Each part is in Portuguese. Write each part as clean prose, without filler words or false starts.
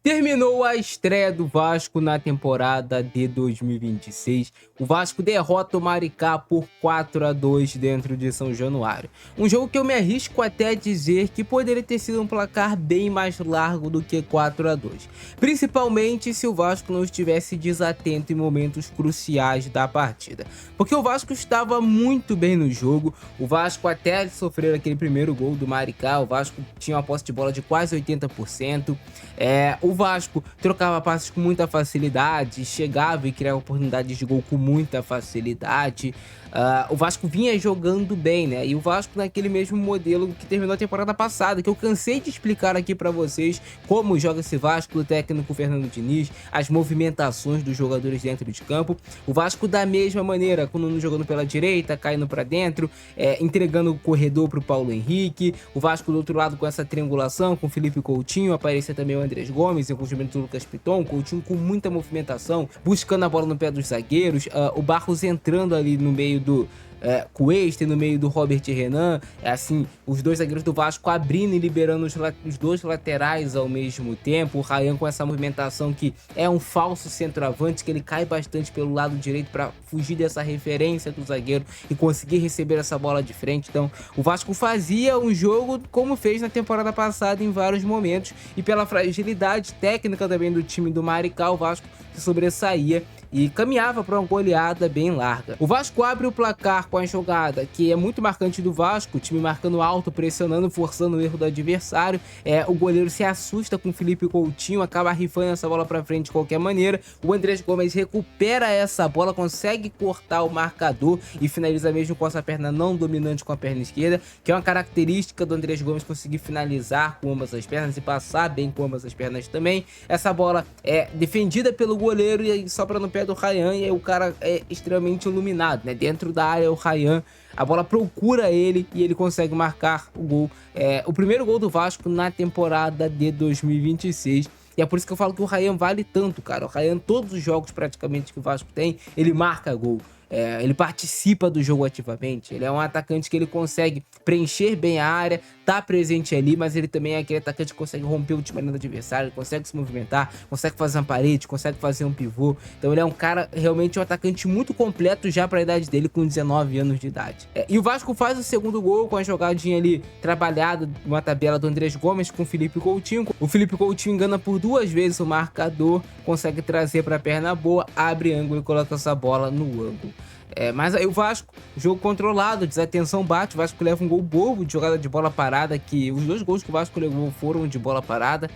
Terminou a estreia do Vasco na temporada de 2026. O Vasco derrota o Maricá por 4-2 dentro de São Januário. Um jogo que eu me arrisco até a dizer que poderia ter sido um placar bem mais largo do que 4-2. Principalmente se o Vasco não estivesse desatento em momentos cruciais da partida. Porque o Vasco estava muito bem no jogo. O Vasco até sofrer aquele primeiro gol do Maricá, o Vasco tinha uma posse de bola de quase 80%. O Vasco trocava passes com muita facilidade, chegava e criava oportunidades de gol com muita facilidade. O Vasco vinha jogando bem, né? E o Vasco naquele mesmo modelo que terminou a temporada passada, que eu cansei de explicar aqui pra vocês como joga esse Vasco do técnico Fernando Diniz, as movimentações dos jogadores dentro de campo. O Vasco da mesma maneira, quando jogando pela direita, caindo pra dentro, entregando o corredor pro Paulo Henrique. O Vasco do outro lado com essa triangulação, com o Felipe Coutinho, aparecia também o Andrés Gomes, com o do Lucas Piton, Coutinho com muita movimentação, buscando a bola no pé dos zagueiros, o Barros entrando ali no meio do Cuesta, no meio do Robert Renan, assim, os dois zagueiros do Vasco abrindo e liberando os dois laterais ao mesmo tempo. O Ryan com essa movimentação que é um falso centroavante, que ele cai bastante pelo lado direito para fugir dessa referência do zagueiro e conseguir receber essa bola de frente. Então o Vasco fazia um jogo como fez na temporada passada em vários momentos, e pela fragilidade técnica também do time do Maricá, o Vasco se sobressaía e caminhava para uma goleada bem larga. O Vasco abre o placar com a jogada que é muito marcante do Vasco, o time marcando alto, pressionando, forçando o erro do adversário. O goleiro se assusta com o Felipe Coutinho, acaba rifando essa bola para frente de qualquer maneira. O Andrés Gomes recupera essa bola, consegue cortar o marcador e finaliza mesmo com essa perna não dominante, com a perna esquerda, que é uma característica do Andrés Gomes, conseguir finalizar com ambas as pernas e passar bem com ambas as pernas também. Essa bola é defendida pelo goleiro e sobra no pé do Ryan, e aí o cara é extremamente iluminado, né? Dentro da área, o Ryan, a bola procura ele e ele consegue marcar o gol. O primeiro gol do Vasco na temporada de 2026. E é por isso que eu falo que o Ryan vale tanto, cara. O Ryan, todos os jogos praticamente que o Vasco tem, ele marca gol. Ele participa do jogo ativamente. Ele é um atacante que ele consegue preencher bem a área, tá presente ali, mas ele também é aquele atacante que consegue romper o time do adversário, consegue se movimentar, consegue fazer uma parede, consegue fazer um pivô. Então ele é um cara, realmente um atacante muito completo já para a idade dele, com 19 anos de idade. E o Vasco faz o segundo gol com a jogadinha ali trabalhada, uma tabela do Andrés Gomes com o Felipe Coutinho. O Felipe Coutinho engana por duas vezes o marcador, consegue trazer para a perna boa, abre ângulo e coloca essa bola no ângulo. Mas aí o Vasco, jogo controlado, desatenção bate, o Vasco leva um gol bobo de jogada de bola parada, que os dois gols que o Vasco levou foram de bola parada.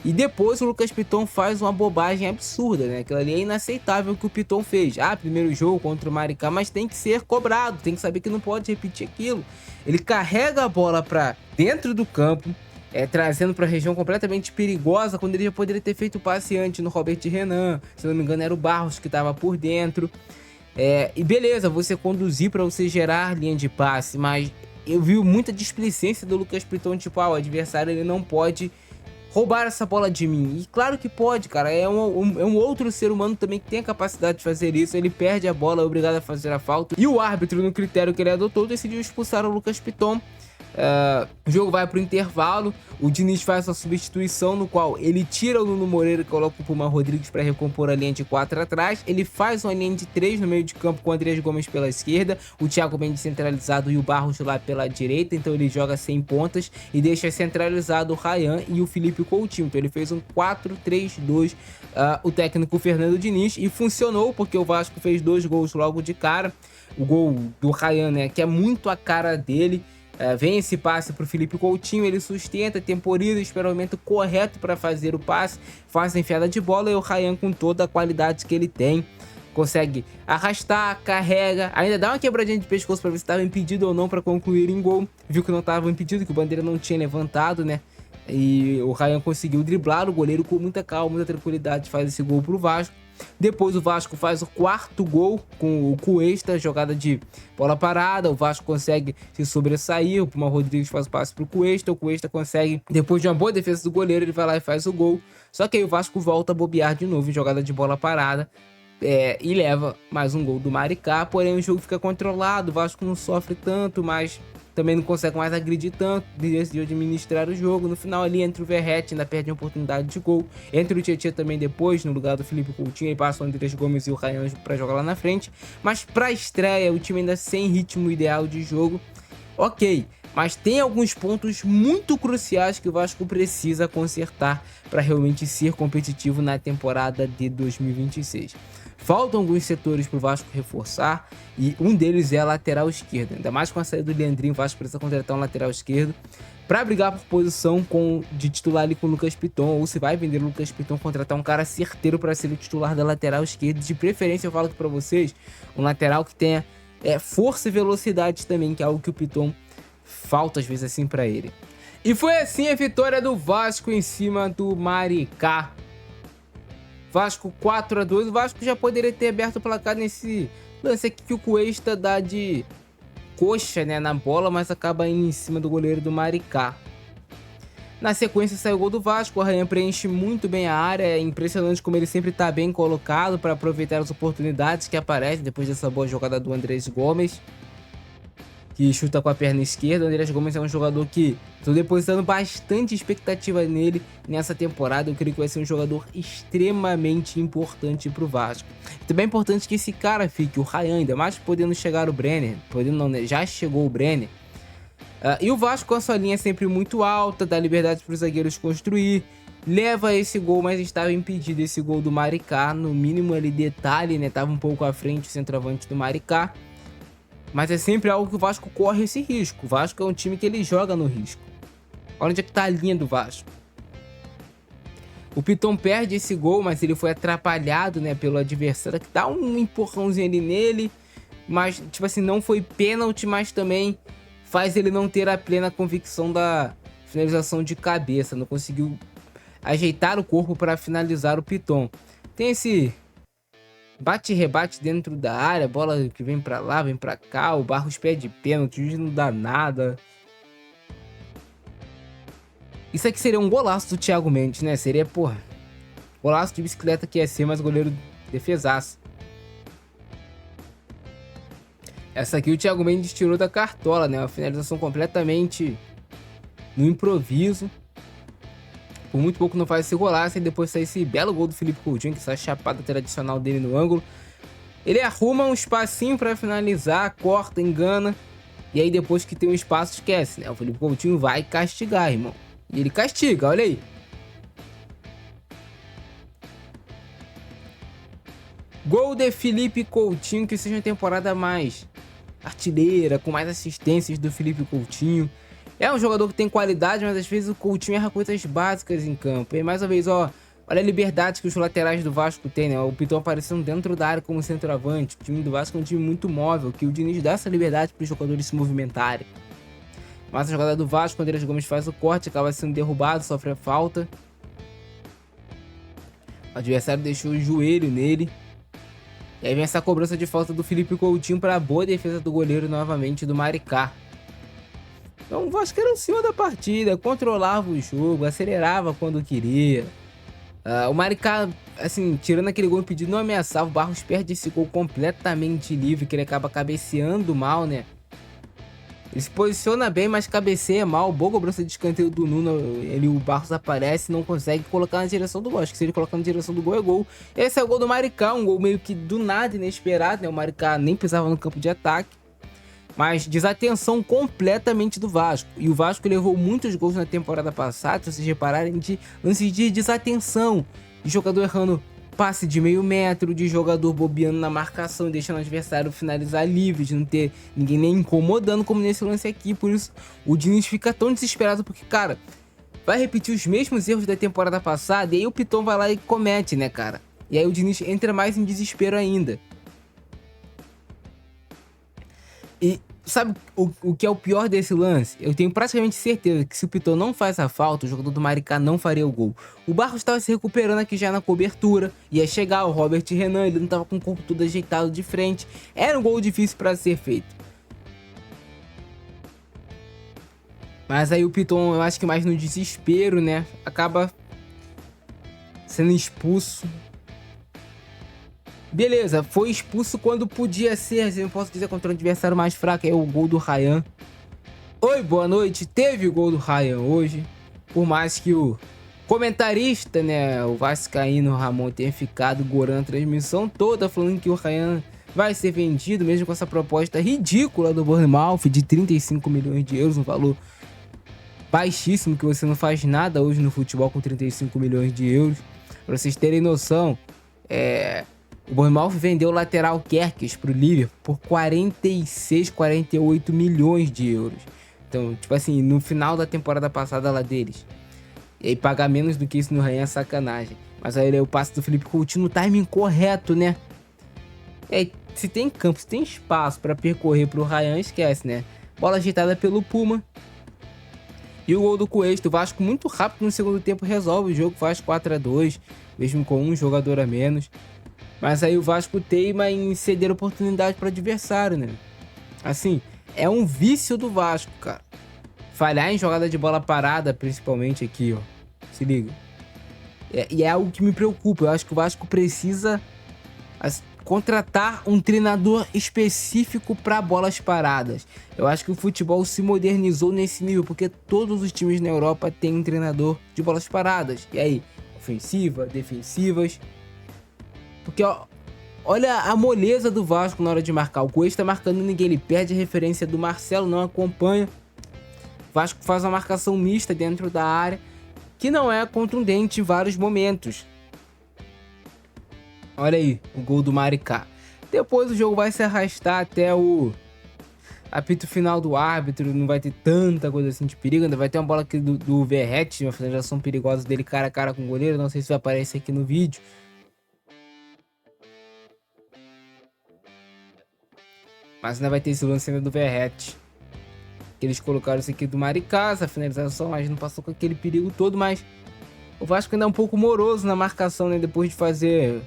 E depois o Lucas Piton faz uma bobagem absurda, né? Aquilo ali é inaceitável que o Piton fez. Primeiro jogo contra o Maricá, mas tem que ser cobrado, tem que saber que não pode repetir aquilo. Ele carrega a bola para dentro do campo, trazendo para a região completamente perigosa, quando ele já poderia ter feito o passe antes no Robert Renan. Se não me engano, era o Barros que estava por dentro. E beleza, você conduzir para você gerar linha de passe, mas eu vi muita displicência do Lucas Piton, tipo, o adversário ele não pode roubar essa bola de mim. E claro que pode, cara, é um outro ser humano também que tem a capacidade de fazer isso. Ele perde a bola, é obrigado a fazer a falta, e o árbitro, no critério que ele adotou, decidiu expulsar o Lucas Piton. O jogo vai pro intervalo, o Diniz faz a substituição, no qual ele tira o Nuno Moreira e coloca o Puma Rodrigues para recompor a linha de 4 atrás. Ele faz uma linha de 3 no meio de campo com o Andrés Gomes pela esquerda, o Thiago Mendes centralizado e o Barros lá pela direita. Então ele joga sem pontas e deixa centralizado o Ryan e o Felipe Coutinho. Então ele fez um 4-3-2, o técnico Fernando Diniz, e funcionou, porque o Vasco fez 2 gols logo de cara. O gol do Ryan, né, que é muito a cara dele. Vem esse passe para o Felipe Coutinho, ele sustenta, temporiza, espera o momento correto para fazer o passe, faz a enfiada de bola, e o Ryan, com toda a qualidade que ele tem, consegue arrastar, carrega, ainda dá uma quebradinha de pescoço para ver se estava impedido ou não para concluir em gol. Viu que não estava impedido, que o bandeira não tinha levantado, né? E o Ryan conseguiu driblar o goleiro com muita calma, muita tranquilidade, faz esse gol pro Vasco. Depois o Vasco faz o quarto gol com o Cuesta, jogada de bola parada. O Vasco consegue se sobressair, o Puma Rodrigues faz o passe pro Cuesta, o Cuesta consegue, depois de uma boa defesa do goleiro, ele vai lá e faz o gol. Só que aí o Vasco volta a bobear de novo em jogada de bola parada, e leva mais um gol do Maricá. Porém o jogo fica controlado, o Vasco não sofre tanto, mas também não consegue mais agredir tanto, decidiu administrar o jogo. No final ali, entre o Verratti, ainda perde a oportunidade de gol. Entre o Tietchan também depois, no lugar do Felipe Coutinho, aí passa o Andrés Gomes e o Ryan para jogar lá na frente. Mas pra estreia, o time ainda sem ritmo ideal de jogo, ok. Mas tem alguns pontos muito cruciais que o Vasco precisa consertar para realmente ser competitivo na temporada de 2026. Faltam alguns setores para o Vasco reforçar e um deles é a lateral esquerda. Ainda mais com a saída do Leandrinho, o Vasco precisa contratar um lateral esquerdo para brigar por posição de titular ali com o Lucas Piton, ou se vai vender o Lucas Piton, contratar um cara certeiro para ser o titular da lateral esquerda. De preferência, eu falo aqui para vocês, um lateral que tenha força e velocidade também, que é algo que o Piton falta às vezes assim para ele. E foi assim a vitória do Vasco em cima do Maricá. Vasco 4-2, o Vasco já poderia ter aberto o placar nesse lance aqui que o Cuesta dá de coxa, né, na bola, mas acaba indo em cima do goleiro do Maricá. Na sequência saiu o gol do Vasco, o Arranha preenche muito bem a área, é impressionante como ele sempre está bem colocado para aproveitar as oportunidades que aparecem depois dessa boa jogada do Andrés Gomes, que chuta com a perna esquerda. O Andrés Gomes é um jogador que estou depositando bastante expectativa nele nessa temporada. Eu creio que vai ser um jogador extremamente importante para o Vasco. Também é importante que esse cara fique, o Ryan, ainda mais podendo chegar o Brenner, podendo não, né? Já chegou o Brenner. E o Vasco com a sua linha sempre muito alta, dá liberdade para os zagueiros construir, leva esse gol, mas estava impedido esse gol do Maricá, no mínimo ali detalhe, né? Tava um pouco à frente o centroavante do Maricá. Mas é sempre algo que o Vasco corre esse risco. O Vasco é um time que ele joga no risco. Olha onde é que tá a linha do Vasco. O Piton perde esse gol, mas ele foi atrapalhado, né, pelo adversário, que dá um empurrãozinho ali nele. Mas, tipo assim, não foi pênalti, mas também faz ele não ter a plena convicção da finalização de cabeça. Não conseguiu ajeitar o corpo para finalizar o Piton. Tem esse bate e rebate dentro da área, bola que vem pra lá, vem pra cá, o Barros pede pênalti, o juiz não dá nada. Isso aqui seria um golaço do Thiago Mendes, né? Seria, porra, golaço de bicicleta que ia ser, mas goleiro defesaço. Essa aqui o Thiago Mendes tirou da cartola, né? Uma finalização completamente no improviso. Por muito pouco não faz esse golaço, e depois sai esse belo gol do Felipe Coutinho, que essa chapada tradicional dele no ângulo. Ele arruma um espacinho para finalizar, corta, engana, e aí depois que tem um espaço, esquece, né? O Felipe Coutinho vai castigar, irmão. E ele castiga, olha aí. Gol de Felipe Coutinho, que seja uma temporada mais artilheira, com mais assistências do Felipe Coutinho. É um jogador que tem qualidade, mas às vezes o Coutinho erra coisas básicas em campo. E mais uma vez, ó, olha a liberdade que os laterais do Vasco têm, né? O Piton aparecendo dentro da área como centroavante. O time do Vasco é um time muito móvel, que o Diniz dá essa liberdade para os jogadores se movimentarem. Mas a jogada do Vasco, quando o Andrés Gomes faz o corte, acaba sendo derrubado, sofre a falta. O adversário deixou o joelho nele. E aí vem essa cobrança de falta do Felipe Coutinho para a boa defesa do goleiro novamente do Maricá. Então o Vasco era em cima da partida, controlava o jogo, acelerava quando queria. O Maricá, assim, tirando aquele gol impedido, não ameaçava. O Barros perde esse gol completamente livre, que ele acaba cabeceando mal, né? Ele se posiciona bem, mas cabeceia mal. Boa cobrança de escanteio do Nuno. O Barros aparece e não consegue colocar na direção do gol. Acho que se ele colocar na direção do gol, é gol. Esse é o gol do Maricá, um gol meio que do nada, inesperado, né? O Maricá nem pisava no campo de ataque. Mas desatenção completamente do Vasco. E o Vasco levou muitos gols na temporada passada, se vocês repararem, de lances de desatenção. De jogador errando passe de meio metro, de jogador bobeando na marcação e deixando o adversário finalizar livre, de não ter ninguém nem incomodando como nesse lance aqui. Por isso o Diniz fica tão desesperado, porque, cara, vai repetir os mesmos erros da temporada passada. E aí o Piton vai lá e comete, né, cara? E aí o Diniz entra mais em desespero ainda. E sabe o que é o pior desse lance? Eu tenho praticamente certeza que se o Piton não faz a falta, o jogador do Maricá não faria o gol. O Barros estava se recuperando aqui já na cobertura, ia chegar o Robert Renan, ele não estava com o corpo todo ajeitado de frente. Era um gol difícil para ser feito. Mas aí o Piton, eu acho que mais no desespero, né, acaba sendo expulso. Beleza, foi expulso quando podia ser, eu não posso dizer, contra um adversário mais fraco, é o gol do Ryan. Oi, boa noite. Teve o gol do Ryan hoje. Por mais que o comentarista, né, o vascaíno Ramon, tenha ficado gorando a transmissão toda falando que o Ryan vai ser vendido, mesmo com essa proposta ridícula do Bournemouth de 35 milhões de euros, um valor baixíssimo, que você não faz nada hoje no futebol com 35 milhões de euros. Pra vocês terem noção, o Bournemouth vendeu o lateral Kerkez pro Liverpool por 46, 48 milhões de euros. Então, tipo assim, no final da temporada passada lá deles. E aí pagar menos do que isso no Ryan é sacanagem. Mas aí o passe do Felipe Coutinho no timing correto, né? E aí, se tem campo, se tem espaço pra percorrer pro Ryan, esquece, né? Bola agitada pelo Puma. E o gol do Cuesta, o Vasco muito rápido no segundo tempo resolve o jogo, faz 4-2, mesmo com um jogador a menos. Mas aí o Vasco teima em ceder oportunidade para o adversário, né? Assim, é um vício do Vasco, cara. Falhar em jogada de bola parada, principalmente aqui, ó. Se liga. E é algo que me preocupa. Eu acho que o Vasco precisa contratar um treinador específico para bolas paradas. Eu acho que o futebol se modernizou nesse nível, porque todos os times na Europa têm um treinador de bolas paradas. E aí, ofensiva, defensivas. Porque, ó, olha a moleza do Vasco na hora de marcar. O Cuesta tá marcando ninguém, ele perde a referência do Marcelo, não acompanha. O Vasco faz uma marcação mista dentro da área, que não é contundente em vários momentos. Olha aí, o gol do Maricá. Depois o jogo vai se arrastar até o apito final do árbitro, não vai ter tanta coisa assim de perigo. Ainda vai ter uma bola aqui do Verratti, uma finalização perigosa dele cara a cara com o goleiro. Não sei se vai aparecer aqui no vídeo. Mas ainda vai ter esse lance ainda do Verratti. Que eles colocaram isso aqui do Maricá, essa finalização, mas não passou com aquele perigo todo. Mas o Vasco ainda é um pouco moroso na marcação, né? Depois de fazer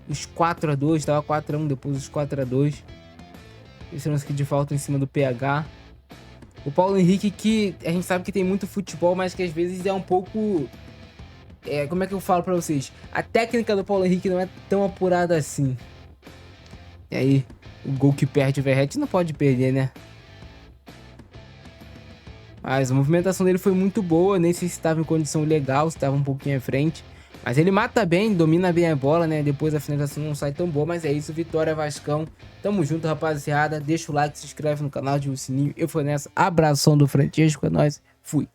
os 4-2, tava 4-1 depois dos 4-2. Esse lance aqui de falta em cima do PH. O Paulo Henrique, que a gente sabe que tem muito futebol, mas que às vezes é um pouco... como é que eu falo pra vocês? A técnica do Paulo Henrique não é tão apurada assim. E aí, o gol que perde o Verratti não pode perder, né? Mas a movimentação dele foi muito boa, nem sei se estava em condição legal, se estava um pouquinho à frente. Mas ele mata bem, domina bem a bola, né? Depois a finalização não sai tão boa, mas é isso. Vitória Vascão. Tamo junto, rapaziada. Deixa o like, se inscreve no canal, ativa o sininho. Eu fui nessa. Abração do Francesco, é nóis. Fui.